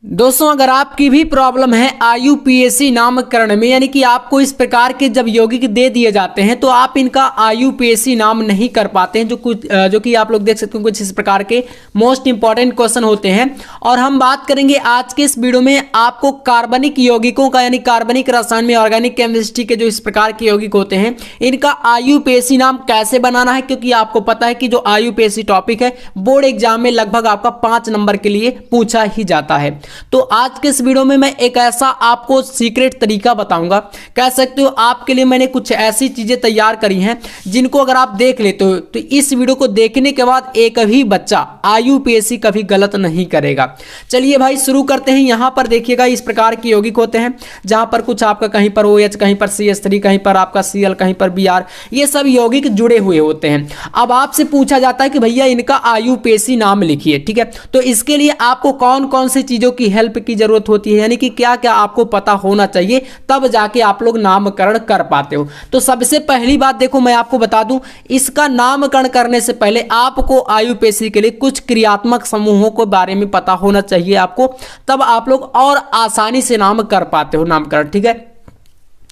दोस्तों अगर आपकी भी प्रॉब्लम है आईयूपीएसी नामकरण में, यानी कि आपको इस प्रकार के जब यौगिक दे दिए जाते हैं तो आप इनका आईयूपीएसी नाम नहीं कर पाते हैं, जो कि आप लोग देख सकते हैं कुछ इस प्रकार के मोस्ट इंपॉर्टेंट क्वेश्चन होते हैं। और हम बात करेंगे आज के इस वीडियो में आपको कार्बनिक यौगिकों का, यानी कार्बनिक रसायन में ऑर्गेनिक केमिस्ट्री के जो इस प्रकार के यौगिक होते हैं इनका आईयूपीएसी नाम कैसे बनाना है, क्योंकि आपको पता है कि जो आईयूपीएसी टॉपिक है बोर्ड एग्जाम में लगभग आपका 5 नंबर के लिए पूछा ही जाता है। तो आज के इस वीडियो में मैं एक ऐसा आपको सीक्रेट तरीका बताऊंगा, कह सकते हो आपके लिए मैंने कुछ ऐसी चीजें तैयार करी हैं जिनको अगर आप देख लेते हो तो इस वीडियो को देखने के बाद एक भी बच्चा आईयूपीएसी कभी गलत नहीं करेगा। चलिए भाई शुरू करते हैं। यहां पर देखिएगा इस प्रकार के यौगिक होते हैं जहां पर कुछ आपका कहीं पर OH, कहीं पर CH3, कहीं पर आपका Cl, कहीं पर Br, ये सब यौगिक जुड़े हुए होते हैं। अब आपसे पूछा जाता है कि भैया इनका आईयूपीएसी नाम लिखिए, ठीक है। तो इसके लिए आपको कौन कौन सी चीजों की हेल्प की जरूरत होती है, यानी कि क्या क्या आपको पता होना चाहिए, तब जाके आप लोग नामकरण कर पाते हो। तो सबसे पहली बात देखो मैं आपको बता दूं, इसका नामकरण करने से पहले आपको आईयूपीएसी के लिए कुछ क्रियात्मक समूहों के बारे में पता होना चाहिए आपको, तब आप लोग और आसानी से नाम कर पाते हो नामकरण, ठीक है।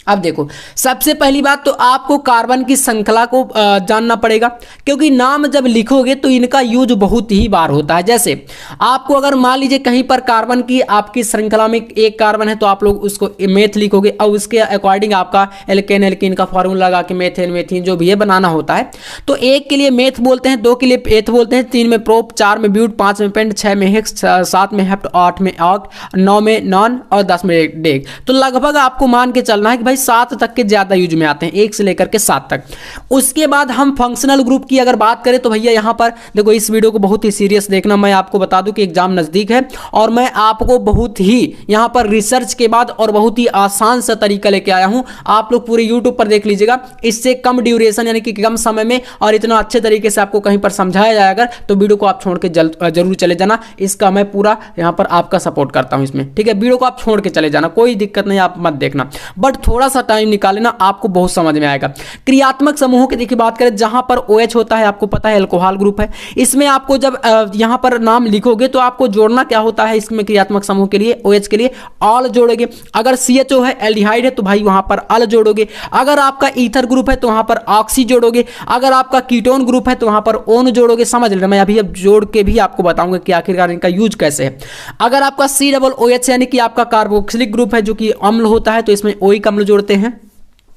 अब देखो सबसे पहली बात तो आपको कार्बन की श्रृंखला को जानना पड़ेगा, क्योंकि नाम जब लिखोगे तो इनका यूज बहुत ही बार होता है। जैसे आपको अगर मान लीजिए कहीं पर कार्बन की आपकी श्रृंखला में एक कार्बन है तो आप लोग उसको मेथ लिखोगे और उसके अकॉर्डिंग आपका एल्केन एल्कीन का फॉर्मूला लगा के मेथेन मेथिन जो भी है बनाना होता है। तो एक के लिए मेथ बोलते हैं, 2 के लिए एथ बोलते हैं, 3 में प्रोप, 4 में ब्यूट, 5 में पेंट, 6 में हेक्स, 7 में हेप्ट, 8 में ऑक्ट, 9 में नॉन और 10 में डेग। तो लगभग आपको मान के चलना है कि 7 तक के ज्यादा यूज में आते हैं, 1 से लेकर के 7 तक। उसके बाद हम फंक्शनल ग्रुप की अगर बात करें तो भैया यहां पर देखो इस वीडियो को बहुत ही सीरियस देखना। मैं आपको बता दूं कि एग्जाम नजदीक है और मैं आपको बहुत ही यहां पर रिसर्च के बाद और बहुत ही आसान सा तरीका लेके आया हूं। आप लोग पूरे यूट्यूब पर देख लीजिएगा, इससे कम ड्यूरेशन यानी कि कम समय में और इतना अच्छे तरीके से आपको कहीं पर समझाया जाएगा, तो वीडियो को आप छोड़ के जरूर चले जाना। इसका मैं पूरा यहां पर आपका सपोर्ट करता हूं इसमें, ठीक है। वीडियो को आप छोड़ के चले जाना, कोई दिक्कत नहीं, आप मत देखना, बट थोड़ा सा टाइम निकाल लेना, आपको बहुत समझ में आएगा। क्रियात्मक समूहों की देखिए बात करें, जहां पर OH होता है आपको पता है अल्कोहल ग्रुप है, इसमें आपको जब यहां पर नाम लिखोगे तो आपको जोड़ना क्या होता है, इसमें क्रियात्मक समूह के लिए OH के लिए ऑल जोड़ोगे। अगर CHO है एल्डिहाइड है तो भाई वहां पर अल जोड़ोगे। अगर आपका ईथर ग्रुप है तो वहां पर ऑक्सी जोड़ोगे। अगर आपका कीटोन ग्रुप है तो वहां पर ओन जोड़ोगे। समझ लेना, मैं अभी अब जोड़ के भी आपको बताऊंगा कि आखिरकार इनका यूज कैसे है। अगर आपका COOH यानी कि आपका कार्बोक्सिलिक ग्रुप है जो कि अम्ल होता है, तो इसमें ओइक अम्ल जोड़ते हैं।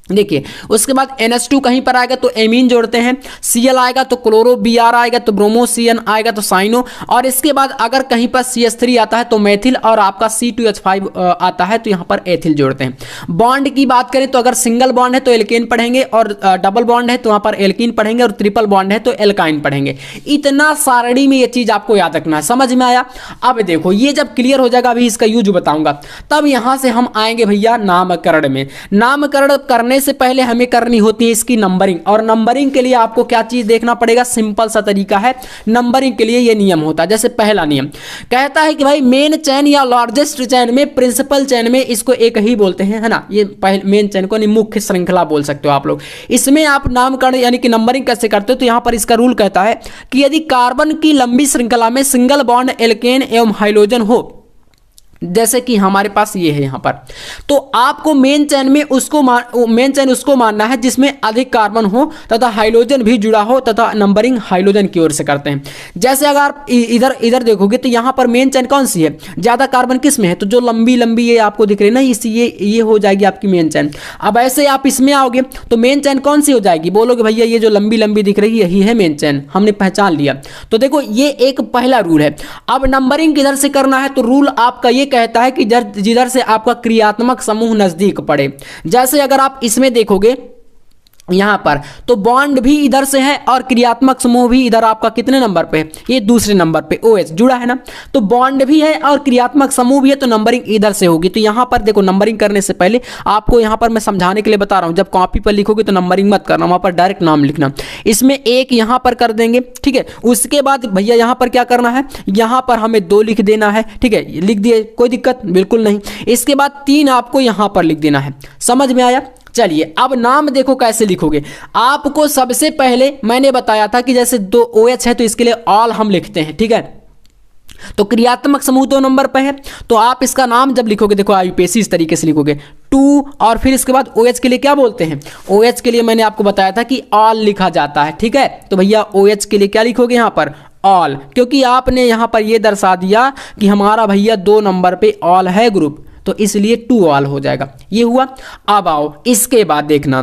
देखिए उसके बाद NH2 कहीं पर आएगा तो एमीन जोड़ते हैं, Cl आएगा तो क्लोरो, Br आएगा तो ब्रोमो, CN आएगा तो साइनो, और इसके बाद अगर कहीं पर CH3 आता है तो मेथिल, और आपका C2H5 आता है तो यहाँ पर एथिल जोड़ते हैं। बॉन्ड की बात करें तो अगर सिंगल बॉन्ड है तो एल्केन पढ़ेंगे, और डबल बॉन्ड है तो वहाँ पर एल्कीन पढ़ेंगे, और ट्रिपल बॉन्ड है तो एल्काइन पढ़ेंगे। इतना सारणी में ये चीज आपको याद रखना है। समझ में आया? अब देखो ये जब क्लियर हो जाएगा, अभी इसका यूज बताऊंगा, तब यहाँ से हम आएंगे भैया नामकरण में। नामकरण करने से पहले हमें करनी होती है इसकी नंबरिंग, और नंबरिंग के लिए आपको क्या चीज देखना पड़ेगा, सिंपल सा तरीका है नंबरिंग के लिए। ये नियम होता है, जैसे पहला नियम कहता है कि भाई मेन चैन या लार्जेस्ट चैन में, प्रिंसिपल चैन में, इसको एक ही बोलते हैं, है ना। ये मेन चैन को मुख्य श्रृंखला बोल सकते हो आप लोग। इसमें आप नामकरण यानी कि नंबरिंग कैसे करते हो, तो यहां पर इसका रूल कहता है कि यदि कार्बन की लंबी श्रृंखला में सिंगल बॉन्ड एल्केन एवं हाइड्रोजन हो, जैसे कि हमारे पास ये है यहां पर, तो आपको मेन चैन में उसको मानना है जिसमें अधिक कार्बन हो तथा हाइड्रोजन भी जुड़ा हो, तथा नंबरिंग हाइड्रोजन की ओर से करते हैं। जैसे अगर आप इधर देखोगे तो यहां पर मेन चैन कौन सी है, ज्यादा कार्बन किस में है, तो जो लंबी लंबी ये आपको दिख रही है ना, ये हो जाएगी आपकी मेन चैन। अब ऐसे आप इसमें आओगे तो मेन चैन कौन सी हो जाएगी, बोलोगे भैया ये जो लंबी लंबी दिख रही है यही है मेन चैन, हमने पहचान लिया। तो देखो ये एक पहला रूल है। अब नंबरिंग किधर से करना है, तो रूल आपका ये कहता है कि जिधर से आपका क्रियात्मक समूह नजदीक पड़े। जैसे अगर आप इसमें देखोगे यहां पर, तो बॉन्ड भी इधर से है और क्रियात्मक समूह भी इधर आपका कितने नंबर पे है, ये दूसरे नंबर पे OH जुड़ा है ना। तो बॉन्ड भी है और क्रियात्मक समूह भी है, तो नंबरिंग इधर से होगी। तो यहां पर देखो नंबरिंग करने से पहले आपको यहां पर मैं समझाने के लिए बता रहा हूं, जब कॉपी पर लिखोगे तो नंबरिंग मत करना, वहां पर डायरेक्ट नाम लिखना। इसमें एक यहां पर कर देंगे, ठीक है। उसके बाद भैया यहां पर क्या करना है, यहां पर हमें 2 लिख देना है, ठीक है। लिख दिए, कोई दिक्कत बिल्कुल नहीं। इसके बाद 3 आपको यहां पर लिख देना है। समझ में आया? चलिए अब नाम देखो कैसे लिखोगे। आपको सबसे पहले मैंने बताया था कि जैसे 2 OH है तो इसके लिए ऑल हम लिखते हैं, ठीक है। तो क्रियात्मक समूह 2 नंबर पर है, तो आप इसका नाम जब लिखोगे, देखो आईयूपीएसी इस तरीके से लिखोगे 2 और फिर इसके बाद OH के लिए क्या बोलते हैं, OH के लिए मैंने आपको बताया था कि ऑल लिखा जाता है, ठीक है। तो भैया OH के लिए क्या लिखोगे यहाँ पर, ऑल, क्योंकि आपने यहाँ पर ये दर्शा दिया कि हमारा भैया 2 नंबर पे ऑल है ग्रुप, तो इसलिए 2 ऑल हो जाएगा, ये हुआ। अब आओ इसके बाद देखना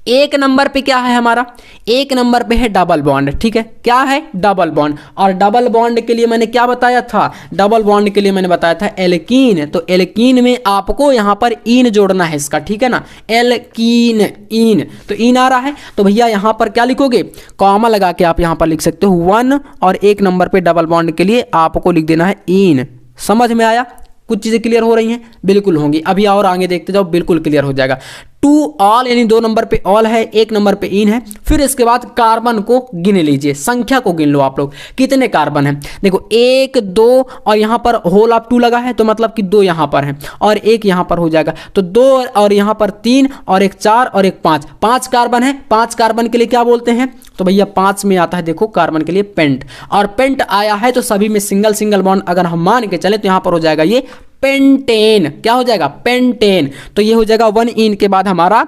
1 नंबर पे क्या है हमारा, 1 नंबर पे है डबल बॉन्ड, ठीक है, क्या है डबल बॉन्ड। और डबल बॉन्ड के लिए मैंने क्या बताया था, डबल बॉन्ड के लिए मैंने बताया था एल्कीन, तो एल्कीन में आपको यहाँ पर इन जोड़ना है इसका, ठीक है ना, एल्कीन इन, तो इन आ रहा है, तो भैया यहाँ पर क्या लिखोगे, कॉमा लगा के आप यहाँ पर लिख सकते हो 1 और 1 नंबर पे डबल बॉन्ड के लिए आपको लिख देना है इन। समझ में आया, कुछ चीज़ें क्लियर हो रही हैं, बिल्कुल होंगी, अभी और आगे देखते जाओ, बिल्कुल क्लियर हो जाएगा। 2 ऑल यानी 2 नंबर पे ऑल है, 1 नंबर पे इन है। फिर इसके बाद कार्बन को गिन लीजिए, संख्या को गिन लो आप लोग, कितने कार्बन हैं, देखो 1 2 और यहाँ पर होल ऑफ 2 लगा है, तो मतलब कि 2 यहाँ पर हैं और 1 यहाँ पर हो जाएगा, तो 2 और यहाँ पर 3 और 1 4 और 1 5, 5 कार्बन है। 5 कार्बन के लिए क्या बोलते हैं, तो भैया 5 में आता है, देखो कार्बन के लिए पेंट, और पेंट आया है तो सभी में सिंगल सिंगल बॉन्ड अगर हम मान के चले तो यहाँ पर हो जाएगा ये पेंटेन, क्या हो जाएगा पेंटेन, तो ये हो जाएगा 1 इन के बाद हमारा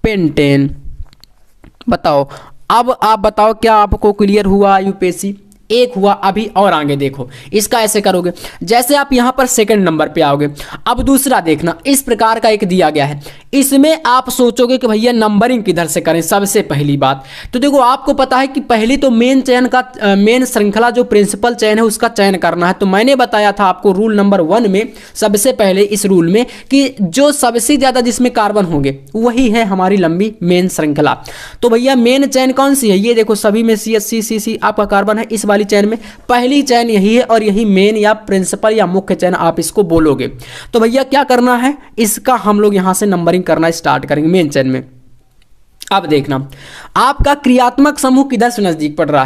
पेंटेन। बताओ, अब आप बताओ क्या आपको क्लियर हुआ यूपीएससी, एक हुआ। अभी और आगे देखो, इसका ऐसे करोगे जैसे आप यहां पर सेकंड नंबर पे आओगे। अब दूसरा देखना, इस प्रकार का एक दिया गया है, इसमें आप सोचोगे कि भैया नंबरिंग किधर से करें। सबसे पहली बात तो देखो, आपको पता है कि पहली तो मेन चयन का, मेन श्रृंखला जो प्रिंसिपल चयन है उसका चयन करना है। तो मैंने बताया था आपको रूल नंबर 1 में, सबसे पहले इस रूल में, कि जो सबसे ज्यादा जिसमें कार्बन होंगे वही है हमारी लंबी मेन श्रृंखला। तो भैया मेन चयन कौन सी है, ये देखो सभी में CH आपका कार्बन है, इस वाली चयन में पहली चयन यही है और यही मेन या प्रिंसिपल या मुख्य चयन आप इसको बोलोगे। तो भैया क्या करना है, इसका हम लोग यहां से नंबरिंग करना स्टार्ट करेंगे मेन चयन में। अब देखना आपका क्रियात्मक समूह किधर से नजदीक पड़ रहा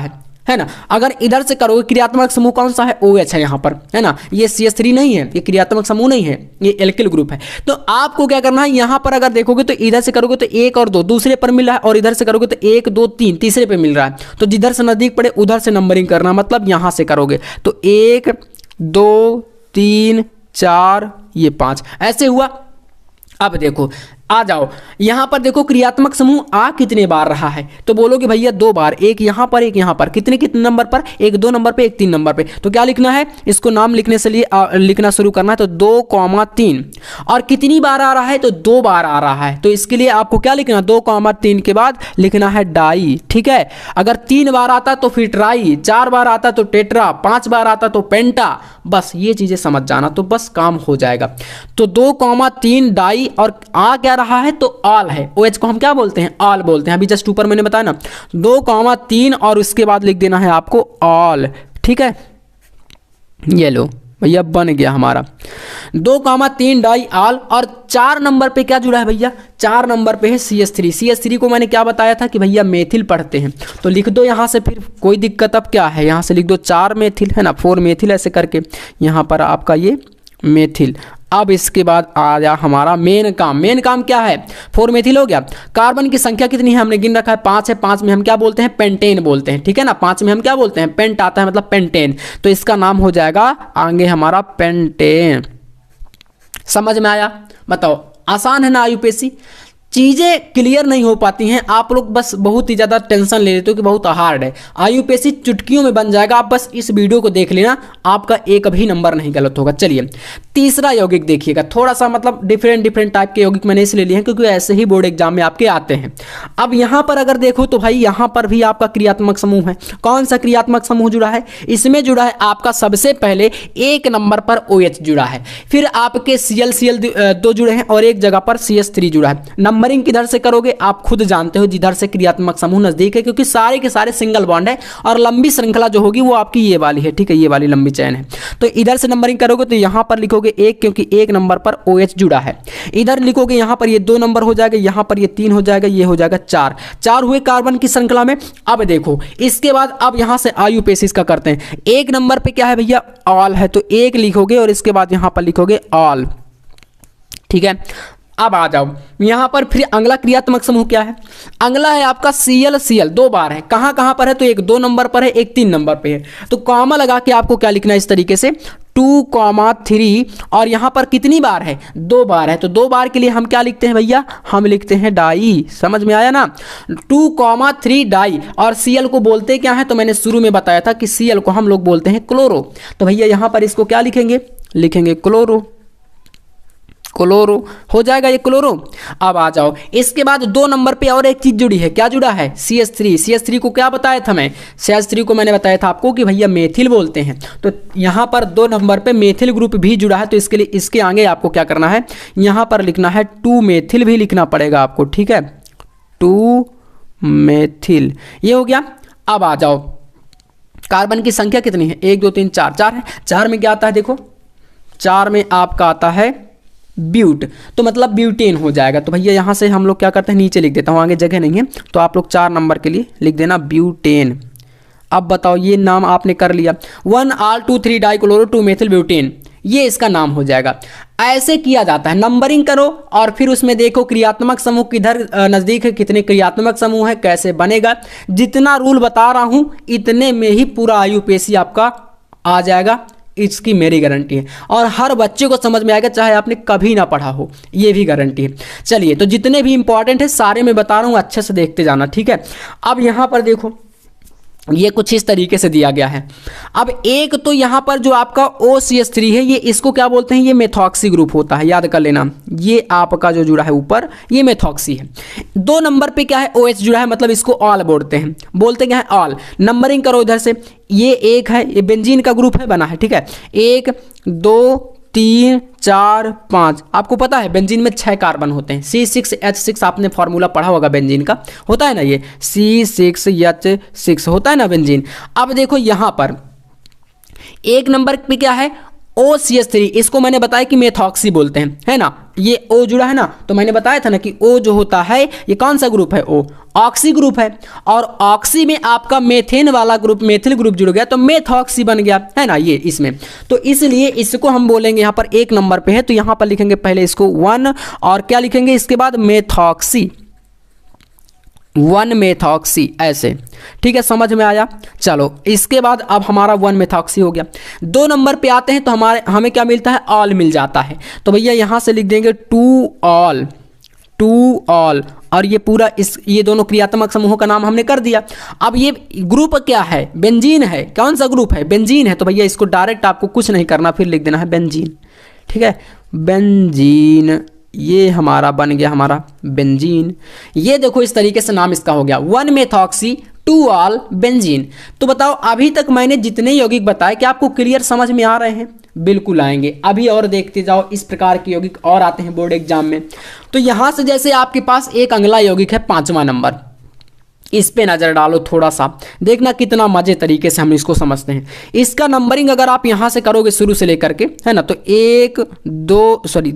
है ना। अगर इधर से करोगे, क्रियात्मक समूह कौन सा है, OH है यहाँ पर, है ना, ये CH3 नहीं है, ये क्रियात्मक समूह नहीं है, ये एल्किल ग्रुप है। तो आपको क्या करना है, यहाँ पर अगर देखोगे तो इधर से करोगे तो 1 और 2 दूसरे पर मिल रहा है, और इधर से करोगे तो 1 2 3 तीसरे पे मिल रहा है। तो जिधर से नजदीक पड़े उधर से नंबरिंग करना, मतलब यहाँ से करोगे तो 1 2 3 4 ये 5 ऐसे हुआ। अब देखो आ जाओ, यहां पर देखो क्रियात्मक समूह आ कितने बार रहा है, तो बोलोगे भैया 2 बार, एक यहां पर एक यहां पर, कितने कितने नंबर पर, एक 2 नंबर पे एक 3 नंबर पे। तो क्या लिखना है, इसको नाम लिखने से लिए लिखना शुरू करना है, तो 2,3 और कितनी बार आ रहा है, तो 2 बार आ रहा है। तो इसके लिए आपको क्या लिखना, 2,3 के बाद लिखना है डाई, ठीक है। अगर 3 बार आता तो फिर ट्राई, 4 बार आता तो टेट्रा, 5 बार आता तो पेंटा, बस ये चीजें समझ जाना तो बस काम हो जाएगा। तो 2,3 डाई, और आ क्या रहा है, तो ऑल है, OH को हम क्या बोलते हैं, ऑल बोलते हैं। अभी जस्ट ऊपर मैंने बताया ना 2,3 और उसके बाद लिख देना है आपको ऑल, ठीक है। ये लो भैया बन गया हमारा 2,3 डाई ऑल। और 4 नंबर पे क्या जुड़ा है भैया, 4 नंबर पे है CH3। CH3 को मैंने क्या बताया था कि भैया मेथिल पढ़ते हैं, तो लिख दो यहाँ से, फिर कोई दिक्कत अब क्या है, यहाँ से लिख दो 4 मेथिल, है ना, 4 मेथिल ऐसे करके यहाँ पर आपका ये मेथिल। अब इसके बाद आ जा हमारा मेन काम। मेन काम क्या है, 4 मेथिल हो गया। कार्बन की संख्या कितनी है, हमने गिन रखा है 5 है, 5 में हम क्या बोलते हैं, पेंटेन बोलते हैं, ठीक है ना। 5 में हम क्या बोलते हैं, पेंट आता है, मतलब पेंटेन, तो इसका नाम हो जाएगा आगे हमारा पेंटेन। समझ में आया, बताओ आसान है ना यूपीएससी। चीज़ें क्लियर नहीं हो पाती हैं, आप लोग बस बहुत ही ज़्यादा टेंशन ले लेते हो कि बहुत हार्ड है। आईयूपीएससी चुटकियों में बन जाएगा, आप बस इस वीडियो को देख लेना, आपका एक भी नंबर नहीं गलत होगा। चलिए तीसरा यौगिक देखिएगा, थोड़ा सा मतलब डिफरेंट टाइप के यौगिक मैंने इसलिए लिए हैं क्योंकि ऐसे ही बोर्ड एग्जाम में आपके आते हैं। अब यहाँ पर अगर देखो तो भाई यहाँ पर भी आपका क्रियात्मक समूह है। कौन सा क्रियात्मक समूह जुड़ा है, इसमें जुड़ा है आपका सबसे पहले 1 नंबर पर OH जुड़ा है, फिर आपके Cl 2 जुड़े हैं और एक जगह पर CH3 जुड़ा है। नंबरिंग किधर से करोगे आप खुद जानते हो, जिधर से क्रियात्मक समूह नजदीक है, क्योंकि सारे के सारे सिंगल बॉन्ड है और लंबी श्रृंखला जो होगी वो आपकी ये वाली है, ठीक है, ये वाली लंबी चैन है। तो इधर से नंबरिंग करोगे तो यहां पर लिखोगे 1 क्योंकि 1 नंबर पर OH जुड़ा है। इधर लिखोगे यहां पर ये 2 नंबर हो जाएगा, यहां पर ये 3 हो जाएगा, ये हो जाएगा 4 हुए कार्बन की श्रृंखला में। अब देखो इसके बाद अब यहां से आईयूपीएसी का करते हैं। 1 नंबर पे क्या है भैया, ऑल है, तो 1 लिखोगे और इसके बाद यहां पर लिखोगे ऑल, ठीक है। अब आ जाओ यहाँ पर फिर अगला क्रियात्मक समूह क्या है? अगला है आपका Cl दो बार है। कहाँ कहाँ पर है? तो एक 2 नंबर पर है, एक 3 नंबर पे है। तो कॉमा लगा के आपको क्या लिखना है इस तरीके से 2,3 और यहाँ पर कितनी बार है? 2 बार है। तो 2 बार के लिए हम क्या लिखते हैं भैया? हम लिखते हैं डाई। समझ में आया ना? 2,3 डाई। और Cl को बोलते क्या है? तो मैंने शुरू में बताया था कि Cl को हम लोग बोलते हैं क्लोरो। तो भैया यहाँ पर इसको क्या लिखेंगे? लिखेंगे क्लोरो। क्लोरो हो जाएगा ये क्लोरो। अब आ जाओ इसके बाद 2 नंबर पे और एक चीज जुड़ी है। क्या जुड़ा है? CH3 को क्या बताया था मैं? CH3 को मैंने बताया था आपको कि भैया मेथिल बोलते हैं। तो यहाँ पर 2 नंबर पे मेथिल ग्रुप भी जुड़ा है। तो इसके लिए इसके आगे आपको क्या करना है? यहाँ पर लिखना है 2 मेथिल भी लिखना पड़ेगा आपको, ठीक है? 2 मेथिल ये हो गया। अब आ जाओ कार्बन की संख्या कितनी है? 1 2 3 4 4 है। 4 में क्या आता है? देखो 4 में आपका आता है ब्यूट, तो मतलब ब्यूटेन हो जाएगा। तो भैया यहाँ से हम लोग क्या करते हैं? नीचे लिख देता हूँ, आगे जगह नहीं है तो आप लोग 4 नंबर के लिए लिख देना ब्यूटेन। अब बताओ ये नाम आपने कर लिया 1R2,3 डाइक्लोरो 2 मेथिल ब्यूटेन, ये इसका नाम हो जाएगा। ऐसे किया जाता है। नंबरिंग करो और फिर उसमें देखो क्रियात्मक समूह किधर नज़दीक है, कितने क्रियात्मक समूह है, कैसे बनेगा। जितना रूल बता रहा हूँ इतने में ही पूरा IUPAC आपका आ जाएगा, इसकी मेरी गारंटी है। और हर बच्चे को समझ में आएगा चाहे आपने कभी ना पढ़ा हो, ये भी गारंटी है। चलिए तो जितने भी इंपॉर्टेंट है सारे मैं बता रहा हूँ, अच्छे से देखते जाना, ठीक है? अब यहाँ पर देखो ये कुछ इस तरीके से दिया गया है। अब एक तो यहाँ पर जो आपका OCH3 है ये इसको क्या बोलते हैं? ये मेथॉक्सी ग्रुप होता है, याद कर लेना। ये आपका जो जुड़ा है ऊपर ये मेथॉक्सी है। 2 नंबर पे क्या है? OH जुड़ा है, मतलब इसको ऑल बोलते हैं। बोलते क्या है? ऑल। नंबरिंग करो इधर से। ये एक है, ये बेंजीन का ग्रुप है, बना है, ठीक है? 1 2 3 4 5। आपको पता है बेंजीन में 6 कार्बन होते हैं। C6H6 आपने फॉर्मूला पढ़ा होगा बेंजीन का, होता है ना, ये C6H6 होता है ना बेंजीन। अब देखो यहाँ पर 1 नंबर पे क्या है? OCH3, इसको मैंने बताया कि मेथॉक्सी बोलते हैं, है ना? ये O जुड़ा है ना, तो मैंने बताया था ना कि O जो होता है ये कौन सा ग्रुप है? O ऑक्सी ग्रुप है। और ऑक्सी में आपका मेथेन वाला ग्रुप, मेथिल ग्रुप जुड़ गया तो मेथॉक्सी बन गया, है ना, ये इसमें। तो इसलिए इसको हम बोलेंगे यहाँ पर 1 नंबर पे है तो यहाँ पर लिखेंगे पहले इसको 1 और क्या लिखेंगे इसके बाद? मेथॉक्सी, 1 मेथॉक्सी, ऐसे, ठीक है? समझ में आया? चलो इसके बाद अब हमारा 1 मेथॉक्सी हो गया। 2 नंबर पे आते हैं तो हमें क्या मिलता है? ऑल मिल जाता है। तो भैया यहाँ से लिख देंगे 2 ऑल, 2 ऑल। और ये पूरा ये दोनों क्रियात्मक समूहों का नाम हमने कर दिया। अब ये ग्रुप क्या है? बेंजीन है। कौन सा ग्रुप है? बेंजीन है। तो भैया इसको डायरेक्ट आपको कुछ नहीं करना, फिर लिख देना है बेंजीन, ठीक है? बेंजीन, ये हमारा बन गया हमारा बेंजीन। ये देखो इस तरीके से नाम इसका हो गया 1 मेथॉक्सी 2 ऑल बेंजीन। तो बताओ अभी तक मैंने जितने यौगिक बताए क्या आपको क्लियर समझ में आ रहे हैं? बिल्कुल आएंगे। अभी और देखते जाओ, इस प्रकार के यौगिक और आते हैं बोर्ड एग्जाम में। तो यहाँ से जैसे आपके पास एक अगला यौगिक है 5वां नंबर, इस पे नज़र डालो थोड़ा सा, देखना कितना मजे तरीके से हम इसको समझते हैं। इसका नंबरिंग अगर आप यहाँ से करोगे शुरू से लेकर के, है ना, तो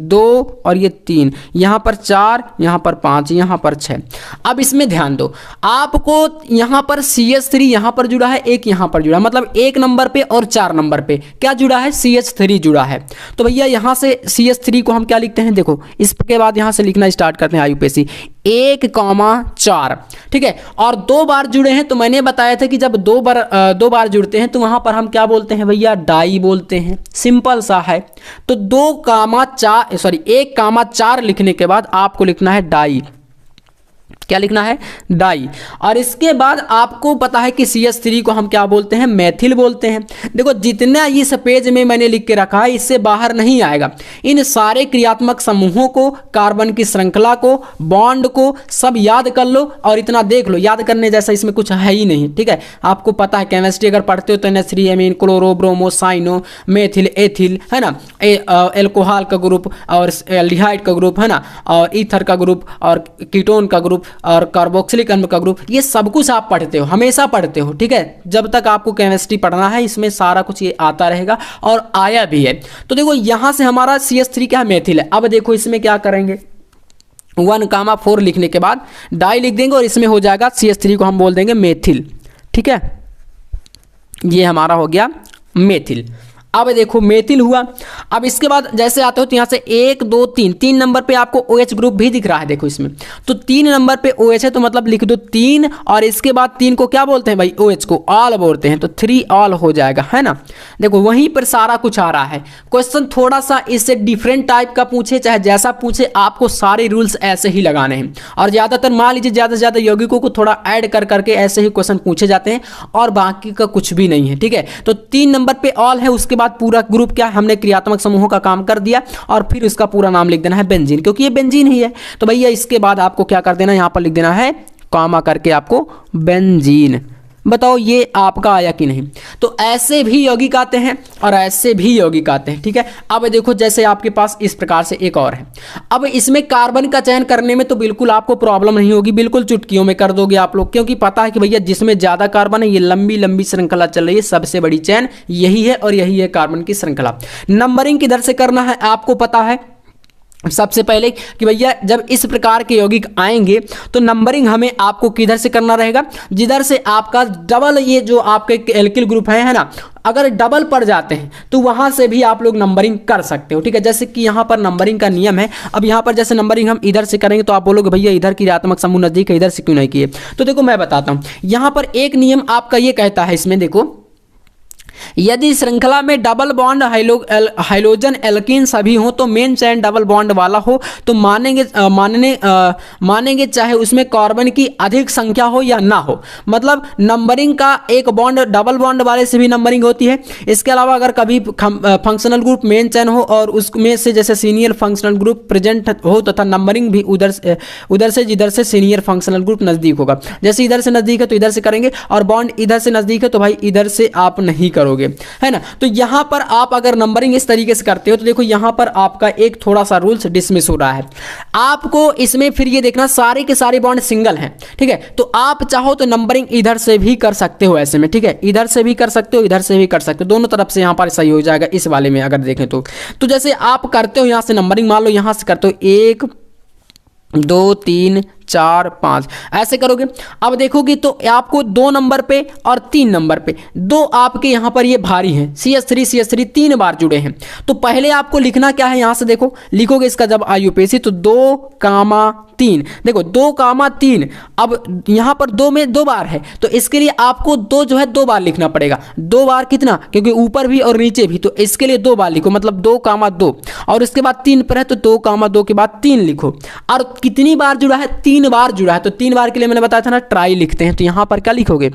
2 और ये 3, यहाँ पर 4, यहाँ पर 5, यहाँ पर 6। अब इसमें ध्यान दो, आपको यहाँ पर CH3 यहाँ पर जुड़ा है, एक यहाँ पर जुड़ा है, मतलब 1 नंबर पे और 4 नंबर पे क्या जुड़ा है? CH3 जुड़ा है। तो भैया यहाँ से CH3 को हम क्या लिखते हैं? देखो इसके बाद यहाँ से लिखना स्टार्ट करते हैं IUPAC 1,4, ठीक है? और 2 बार जुड़े हैं तो मैंने बताया था कि जब 2 बार जुड़ते हैं तो वहां पर हम क्या बोलते हैं भैया? डाई बोलते हैं। सिंपल सा है। तो 1,4 लिखने के बाद आपको लिखना है डाई। क्या लिखना है? डाई। और इसके बाद आपको पता है कि CH3 को हम क्या बोलते हैं? मेथिल बोलते हैं। देखो जितना इस पेज में मैंने लिख के रखा है इससे बाहर नहीं आएगा। इन सारे क्रियात्मक समूहों को, कार्बन की श्रृंखला को, बॉन्ड को सब याद कर लो और इतना देख लो। याद करने जैसा इसमें कुछ है ही नहीं, ठीक है? आपको पता है केमिस्ट्री अगर पढ़ते हो तो NH3 amine, chloro, bromo, cyano, methyl, ethyl, है ना, एल्कोहल का ग्रुप और एल्डिहाइड का ग्रुप, है ना, और ईथर का ग्रुप और कीटोन का ग्रुप और कार्बोक्सिलिक अम्ल का ग्रुप, ये सब कुछ आप पढ़ते हो, हमेशा पढ़ते हो, ठीक है? जब तक आपको केमिस्ट्री पढ़ना है इसमें सारा कुछ ये आता रहेगा और आया भी है। तो देखो यहां से हमारा CH3 क्या है? मेथिल है। अब देखो इसमें क्या करेंगे? 1,4 लिखने के बाद डाई लिख देंगे और इसमें हो जाएगा CH3 को हम बोल देंगे मेथिल, ठीक है? ये हमारा हो गया मेथिल। अब देखो मेथिल हुआ। अब इसके बाद जैसे आते हो तो यहाँ से 1 2 3 3 नंबर पे आपको OH ग्रुप भी दिख रहा है, देखो इसमें तो 3 नंबर पे OH है, तो मतलब लिख दो 3 और इसके बाद 3 को क्या बोलते हैं भाई, OH को ऑल बोलते हैं, तो 3 ऑल हो जाएगा, है ना। देखो वहीं पर सारा कुछ आ रहा है। क्वेश्चन थोड़ा सा इससे डिफरेंट टाइप का पूछे चाहे जैसा पूछे, आपको सारे रूल्स ऐसे ही लगाने हैं। और ज़्यादातर मान लीजिए ज़्यादा से ज़्यादा यौगिकों को थोड़ा ऐड कर करके ऐसे ही क्वेश्चन पूछे जाते हैं और बाकी का कुछ भी नहीं है, ठीक है। तो 3 नंबर पे ऑल है, उसके बाद पूरा ग्रुप क्या हमने क्रियात्मक समूहों का काम कर दिया और फिर उसका पूरा नाम लिख देना है बेंजीन, क्योंकि ये बेंजीन ही है। तो भैया इसके बाद आपको क्या कर देना, यहाँ पर लिख देना है कॉमा करके आपको बेंजीन। बताओ ये आपका आया कि नहीं। तो ऐसे भी यौगिक आते हैं और ऐसे भी यौगिक आते हैं, ठीक है। अब देखो जैसे आपके पास इस प्रकार से एक और है। अब इसमें कार्बन का चयन करने में तो बिल्कुल आपको प्रॉब्लम नहीं होगी, बिल्कुल चुटकियों में कर दोगे आप लोग, क्योंकि पता है कि भैया जिसमें ज़्यादा कार्बन है ये लंबी लंबी श्रृंखला चल रही है, सबसे बड़ी चयन यही है और यही है कार्बन की श्रृंखला। नंबरिंग किधर से करना है आपको पता है सबसे पहले कि भैया जब इस प्रकार के यौगिक आएंगे तो नंबरिंग हमें आपको किधर से करना रहेगा, जिधर से आपका डबल ये जो आपके एल्किल ग्रुप है ना, अगर डबल पड़ जाते हैं तो वहां से भी आप लोग नंबरिंग कर सकते हो, ठीक है। जैसे कि यहाँ पर नंबरिंग का नियम है। अब यहाँ पर जैसे नंबरिंग हम इधर से करेंगे तो आप बोलोगे भैया इधर की क्रियात्मक समूह नजदीक है, इधर से क्यों नहीं किए। तो देखो मैं बताता हूँ, यहाँ पर एक नियम आपका ये कहता है, इसमें देखो यदि श्रृंखला में डबल बॉन्ड हाइड्रोजन एल्कीन सभी हो तो मेन चेन डबल बॉन्ड वाला हो तो मानेंगे चाहे उसमें कार्बन की अधिक संख्या हो या ना हो। मतलब नंबरिंग का एक बॉन्ड डबल बॉन्ड वाले से भी नंबरिंग होती है। इसके अलावा अगर कभी फंक्शनल ग्रुप मेन चेन हो और उसमें से जैसे सीनियर फंक्शनल ग्रुप प्रेजेंट हो तथा नंबरिंग भी उधर से जिधर से सीनियर फंक्शनल ग्रुप नजदीक होगा। जैसे इधर से नजदीक है तो इधर से करेंगे और बॉन्ड इधर से नजदीक है तो भाई इधर से आप नहीं करोगे, है ना। तो यहां पर आप अगर नंबरिंग इस तरीके से करते हो तो देखो यहां पर आपका एक थोड़ा सा रूल्स डिसमिस हो रहा है। आपको इसमें फिर ये देखना सारे के सारे बॉन्ड सिंगल हैं, ठीक है। तो आप चाहो तो नंबरिंग इधर से भी कर सकते हो, ऐसे में, ठीक है। इधर से भी कर सकते हो, इधर से भी कर सकते हो, दोनों तरफ से यहां पर सही हो जाएगा इस वाले में अगर देखें तो जैसे आप करते हो यहां से नंबरिंग, मान लो यहां से करते हो 1 2 3 4 5 ऐसे करोगे। अब देखोगे तो आपको 2 नंबर पे और 3 नंबर पे दो आपके यहाँ पर ये भारी हैं, CH3 3 बार जुड़े हैं। तो पहले आपको लिखना क्या है, यहाँ से देखो लिखोगे इसका जब IUPAC तो 2,3, देखो 2,3। अब यहाँ पर 2 में 2 बार है तो इसके लिए आपको 2 जो है 2 बार लिखना पड़ेगा। 2 बार कितना, क्योंकि ऊपर भी और नीचे भी, तो इसके लिए 2 बार लिखो, मतलब 2,2 और उसके बाद 3 पर है तो 2,2 के बाद 3 लिखो। और कितनी बार जुड़ा है, 3 बार जुड़ा है। तो 3 बार के लिए मैंने बताया था ना ट्राई लिखते हैं, तो यहां पर क्या लिखोगे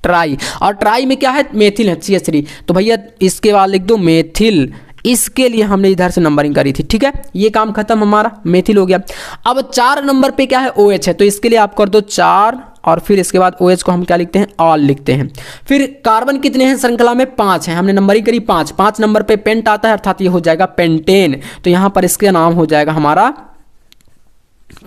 ट्राई, और ट्राई में क्या है मेथिल है CH3, तो भैया इसके बाद लिख दो मेथिल। इसके लिए हमने इधर से नंबरिंग करी थी, ठीक है। ये काम खत्म, हमारा मेथिल हो गया। अब 4 नंबर पे क्या है OH है, तो इसके लिए आप कर दो 4 और फिर इसके बाद OH को हम क्या लिखते हैं ऑल लिखते हैं। फिर कार्बन कितने हैं श्रृंखला में, 5 हैं, हमने नंबरिंग करी 5 नंबर पे पेंट आता है अर्थात ये हो जाएगा पेंटेन, तो यहां पर इसका नाम हो जाएगा हमारा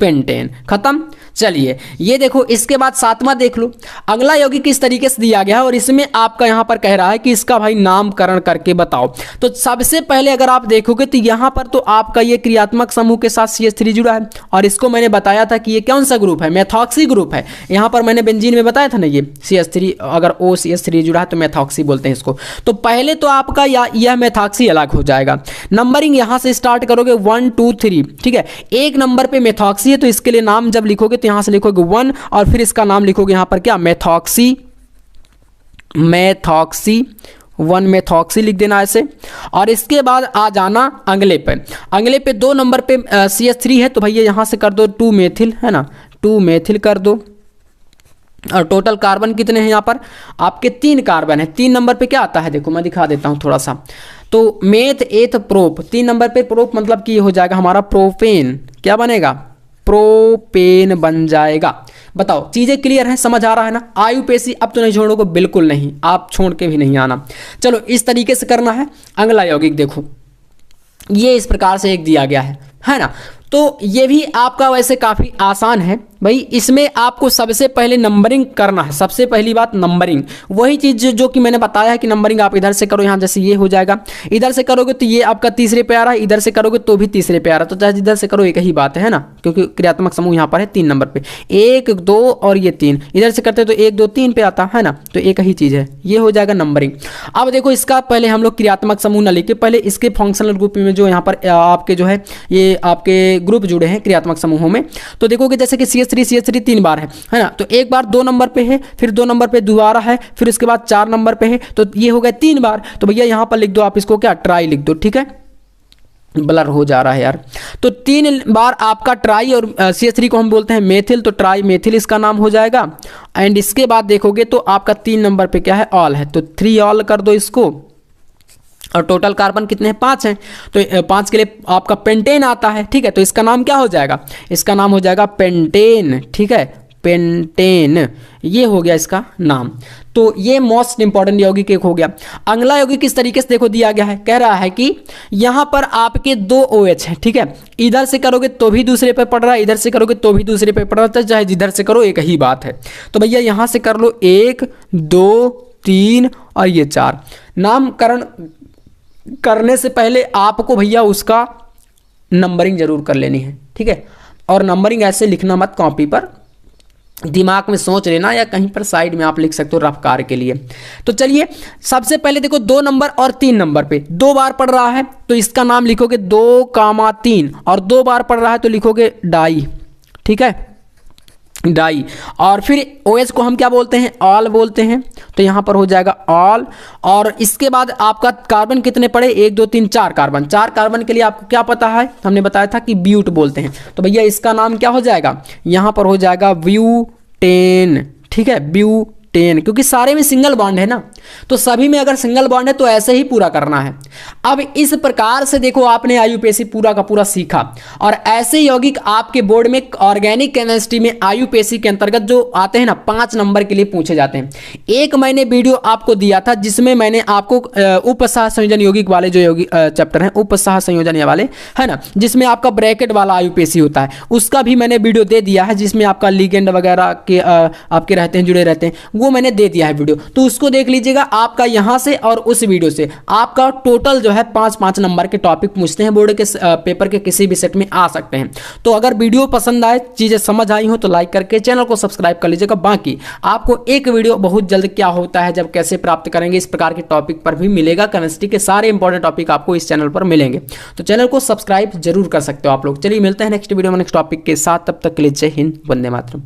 पेंटेन। खत्म। चलिए ये देखो इसके बाद 7वां देख लो। अगला यौगिक किस तरीके से दिया गया है और इसमें आपका यहां पर कह रहा है कि इसका भाई नामकरण करके बताओ। तो सबसे पहले अगर आप देखोगे तो यहां पर तो आपका ये क्रियात्मक समूह के साथ CH3 जुड़ा है और इसको मैंने बताया था कि ये कौन सा ग्रुप है, मेथॉक्सी ग्रुप है। यहां पर मैंने बेंजीन में बताया था ना, ये CH3 अगर OCH3 जुड़ा है तो मेथॉक्सी बोलते हैं इसको। तो पहले तो आपका यह मेथॉक्सी अलग हो जाएगा। नंबरिंग यहां से स्टार्ट करोगे 1 2 3, ठीक है। 1 नंबर पे मेथॉक्सी है तो इसके लिए नाम जब लिखोगे तो यहां से लिखोगे 1 और फिर इसका नाम लिखोगे यहां पर क्या मेथॉक्सी 1 मेथॉक्सी लिख देना ऐसे। और इसके बाद आ जाना अगले पे 2 नंबर पे CH3 है तो भैया यहां से कर दो 2 मेथिल, है ना, 2 मेथिल कर दो। और टोटल कार्बन कितने हैं यहाँ पर आपके 3 कार्बन है। 3 नंबर पे क्या आता है देखो मैं दिखा देता हूँ थोड़ा सा। तो मेथ एथ प्रोप, 3 नंबर पे प्रोप मतलब कि ये हो जाएगा हमारा प्रोपेन, क्या बनेगा प्रोपेन बन जाएगा। बताओ चीजें क्लियर हैं, समझ आ रहा है ना। IUPAC अब तो नहीं छोड़ोगे, बिल्कुल नहीं, आप छोड़ के भी नहीं आना। चलो इस तरीके से करना है। अगला यौगिक देखो ये इस प्रकार से एक दिया गया है ना। तो ये भी आपका वैसे काफ़ी आसान है भाई। इसमें आपको सबसे पहले नंबरिंग करना है। सबसे पहली बात नंबरिंग, वही चीज़ जो कि मैंने बताया है कि नंबरिंग आप इधर से करो, यहाँ जैसे ये हो जाएगा, इधर से करोगे तो ये आपका तीसरे पे आ रहा है, इधर से करोगे तो भी तीसरे पे आ रहा है, तो चाहे इधर से करो एक ही बात है ना, क्योंकि क्रियात्मक समूह यहाँ पर है 3 नंबर पे, 1 2 और ये 3, इधर से करते तो 1 2 3 पे आता है ना, तो एक ही चीज़ है, ये हो जाएगा नंबरिंग। अब देखो इसका पहले हम लोग क्रियात्मक समूह न लेके पहले इसके फंक्शनल ग्रुप में जो यहाँ पर आपके जो है ये आपके ग्रुप जुड़े हैं क्रियात्मक समूहों में, तो देखोगे जैसे कि CH3 3 बार है ना, तो एक बार 2 नंबर पे है, फिर 2 नंबर पे दोबारा है, फिर उसके बाद 4 नंबर पे है, तो ये हो गया 3 बार। तो भैया यहाँ पर लिख दो आप इसको क्या, ट्राई लिख दो, ठीक है, ब्लर हो जा रहा है यार। तो 3 बार आपका ट्राई, और CH3 को हम बोलते हैं मेथिल, तो ट्राई मेथिल इसका नाम हो जाएगा। एंड इसके बाद देखोगे तो आपका 3 नंबर पे क्या है, ऑल है, तो 3 ऑल कर दो इसको, और टोटल कार्बन कितने हैं, 5 हैं, तो 5 के लिए आपका पेंटेन आता है, ठीक है, तो इसका नाम क्या हो जाएगा, इसका नाम हो जाएगा पेंटेन, ठीक है, पेंटेन, ये हो गया इसका नाम। तो ये मोस्ट इंपॉर्टेंट यौगिक एक हो गया। अगला यौगिक किस तरीके से देखो दिया गया है, कह रहा है कि यहाँ पर आपके 2 OH है, ठीक है, इधर से करोगे तो भी दूसरे पे पड़ रहा है, इधर से करोगे तो भी दूसरे पे पड़ रहा है, चाहे जिधर से करो एक ही बात है। तो भैया यहाँ से कर लो 1 2 3 और ये 4। नामकरण करने से पहले आपको भैया उसका नंबरिंग जरूर कर लेनी है, ठीक है, और नंबरिंग ऐसे लिखना मत कॉपी पर, दिमाग में सोच लेना या कहीं पर साइड में आप लिख सकते हो रफ कार्य के लिए। तो चलिए सबसे पहले देखो 2 नंबर और 3 नंबर पे 2 बार पढ़ रहा है तो इसका नाम लिखोगे 2, 3, और 2 बार पढ़ रहा है तो लिखोगे डाई, ठीक है, डाई। और फिर OH को हम क्या बोलते हैं, ऑल बोलते हैं, तो यहाँ पर हो जाएगा ऑल। और इसके बाद आपका कार्बन कितने पड़े, 1 2 3 4 कार्बन। 4 कार्बन के लिए आपको क्या पता है, हमने बताया था कि ब्यूट बोलते हैं, तो भैया इसका नाम क्या हो जाएगा, यहाँ पर हो जाएगा ब्यूटेन, ठीक है, ब्यूटेन, क्योंकि सारे में सिंगल बॉन्ड है ना, तो सभी में अगर सिंगल बॉन्ड है तो ऐसे ही पूरा करना है। अब इस प्रकार से देखो आपने IUPAC पूरा का पूरा सीखा, और ऐसे यौगिक आपके बोर्ड में ऑर्गेनिक केमिस्ट्री में IUPAC के अंतर्गत जो आते हैं ना 5 नंबर के लिए पूछे जाते हैं। एक मैंने वीडियो आपको दिया था जिसमें मैंने आपको उपसह संयोजन यौगिक वाले जो यौगिक चैप्टर हैं उपसह संयोजन वाले है ना, जिसमें आपका ब्रैकेट वाला IUPAC होता है, उसका भी मैंने वीडियो दे दिया है, जिसमें आपका लिगेंड वगैरह के आपके रहते हैं, जुड़े रहते हैं, वो मैंने दे दिया है वीडियो, तो उसको देख लीजिएगा। आपका यहां से और उस वीडियो से आपका टोटल जो है 5 नंबर के टॉपिक पूछते हैं बोर्ड के पेपर के किसी भी सेट में आ सकते हैं। तो अगर वीडियो पसंद आए, चीजें समझ आई हो तो लाइक करके चैनल को सब्सक्राइब कर लीजिएगा। बाकी आपको एक वीडियो बहुत जल्द क्या होता है जब कैसे प्राप्त करेंगे इस प्रकार के टॉपिक पर भी मिलेगा। केमिस्ट्री के सारे इंपॉर्टेंट टॉपिक आपको इस चैनल पर मिलेंगे, तो चैनल को सब्सक्राइब जरूर कर सकते हो आप लोग। चलिए मिलते हैं नेक्स्ट वीडियो में नेक्स्ट टॉपिक के साथ, तब तक के लिए जय हिंद, वंदे मातरम।